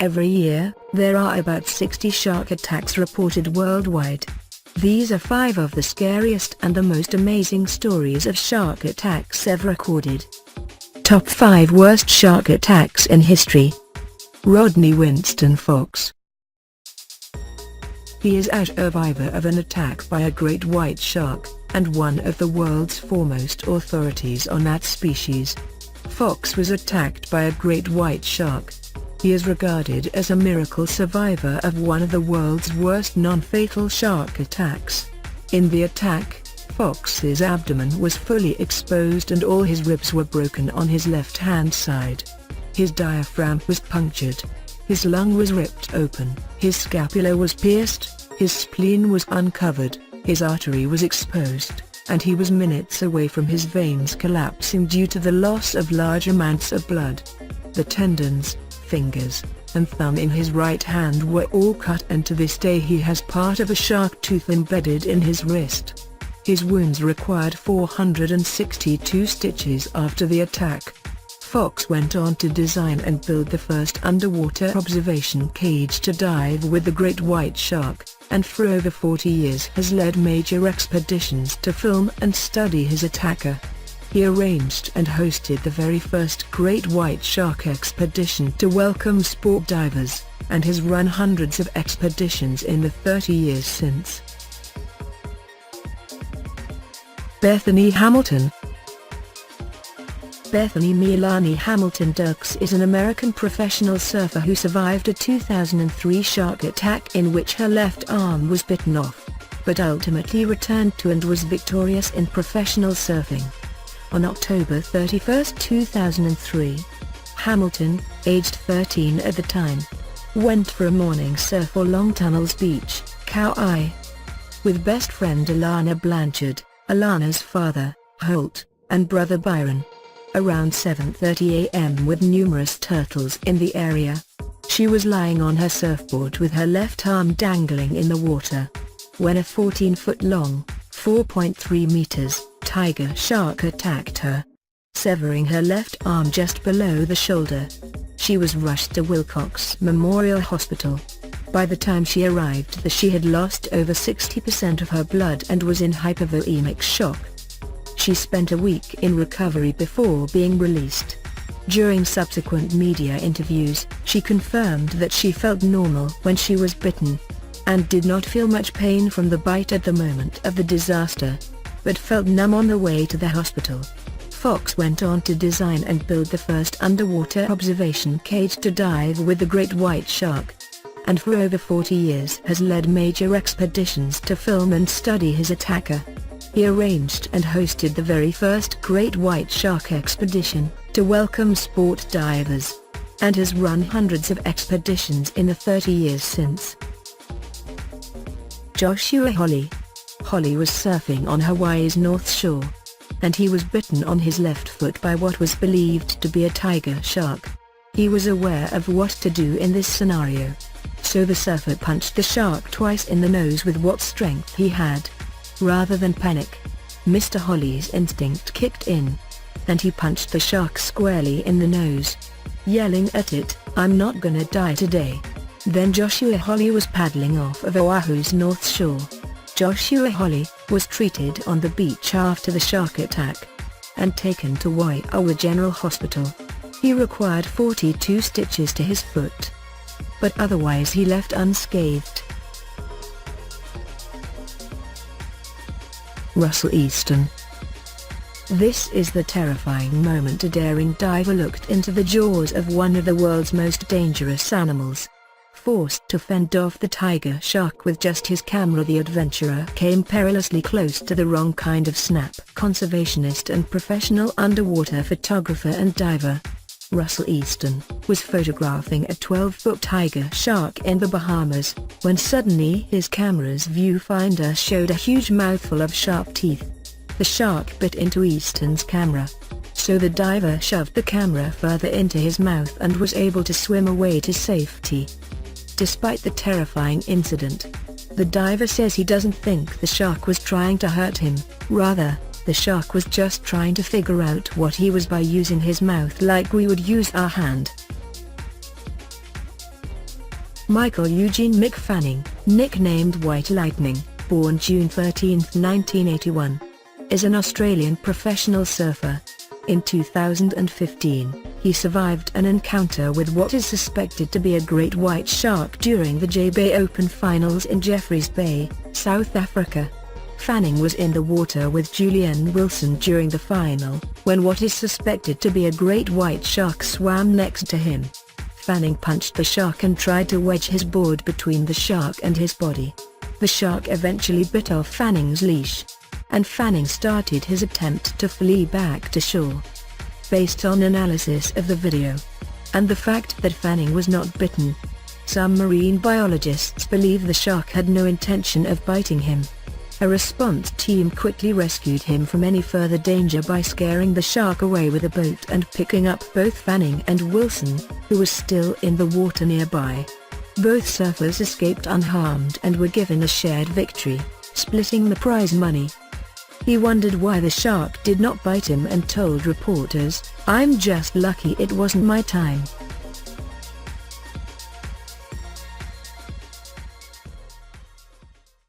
Every year, there are about 60 shark attacks reported worldwide. These are 5 of the scariest and the most amazing stories of shark attacks ever recorded. Top 5 Worst Shark Attacks in History. Rodney Winston Fox. He is a survivor of an attack by a great white shark, and one of the world's foremost authorities on that species. Fox was attacked by a great white shark. He is regarded as a miracle survivor of one of the world's worst non-fatal shark attacks. In the attack, Fox's abdomen was fully exposed and all his ribs were broken on his left-hand side. His diaphragm was punctured. His lung was ripped open. His scapula was pierced. His spleen was uncovered. His artery was exposed, and he was minutes away from his veins collapsing due to the loss of large amounts of blood. The tendons, fingers, and thumb in his right hand were all cut, and to this day he has part of a shark tooth embedded in his wrist. His wounds required 462 stitches after the attack. Fox went on to design and build the first underwater observation cage to dive with the great white shark, and for over 40 years has led major expeditions to film and study his attacker. He arranged and hosted the very first great white shark expedition to welcome sport divers, and has run hundreds of expeditions in the 30 years since. Bethany Hamilton. Bethany Milani Hamilton Dirks is an American professional surfer who survived a 2003 shark attack in which her left arm was bitten off, but ultimately returned to and was victorious in professional surfing. On October 31, 2003, Hamilton, aged 13 at the time, went for a morning surf on Long Tunnels Beach, Kauai, with best friend Alana Blanchard, Alana's father, Holt, and brother Byron. Around 7:30 a.m. with numerous turtles in the area. She was lying on her surfboard with her left arm dangling in the water, when a 14-foot-long, 4.3 meters, tiger shark attacked her, severing her left arm just below the shoulder. She was rushed to Wilcox Memorial Hospital. By the time she arrived she had lost over 60% of her blood and was in hypovolemic shock. She spent a week in recovery before being released. During subsequent media interviews, she confirmed that she felt normal when she was bitten, and did not feel much pain from the bite at the moment of the disaster, but felt numb on the way to the hospital. Fox went on to design and build the first underwater observation cage to dive with the great white shark, and for over 40 years has led major expeditions to film and study his attacker. He arranged and hosted the very first great white shark expedition to welcome sport divers, and has run hundreds of expeditions in the 30 years since. Joshua Holley. Holley was surfing on Hawaii's North Shore, and he was bitten on his left foot by what was believed to be a tiger shark. He was aware of what to do in this scenario, so the surfer punched the shark twice in the nose with what strength he had. Rather than panic, Mr. Holley's instinct kicked in, and he punched the shark squarely in the nose, yelling at it, "I'm not gonna die today." Then Joshua Holley was paddling off of Oahu's North Shore. Joshua Holley was treated on the beach after the shark attack, and taken to Waiawa General Hospital. He required 42 stitches to his foot, but otherwise he left unscathed. Russell Easton. This is the terrifying moment a daring diver looked into the jaws of one of the world's most dangerous animals. Forced to fend off the tiger shark with just his camera, the adventurer came perilously close to the wrong kind of snap. Conservationist and professional underwater photographer and diver, Russell Easton, was photographing a 12-foot tiger shark in the Bahamas, when suddenly his camera's viewfinder showed a huge mouthful of sharp teeth. The shark bit into Easton's camera, so the diver shoved the camera further into his mouth and was able to swim away to safety. Despite the terrifying incident, the diver says he doesn't think the shark was trying to hurt him, rather, the shark was just trying to figure out what he was by using his mouth like we would use our hand. Michael Eugene Mick Fanning, nicknamed White Lightning, born June 13, 1981, is an Australian professional surfer. In 2015, he survived an encounter with what is suspected to be a great white shark during the J-Bay Open Finals in Jeffreys Bay, South Africa. Fanning was in the water with Julian Wilson during the final, when what is suspected to be a great white shark swam next to him. Fanning punched the shark and tried to wedge his board between the shark and his body. The shark eventually bit off Fanning's leash, and Fanning started his attempt to flee back to shore. Based on analysis of the video, and the fact that Fanning was not bitten, some marine biologists believe the shark had no intention of biting him. A response team quickly rescued him from any further danger by scaring the shark away with a boat and picking up both Fanning and Wilson, who was still in the water nearby. Both surfers escaped unharmed and were given a shared victory, splitting the prize money. He wondered why the shark did not bite him and told reporters, "I'm just lucky it wasn't my time."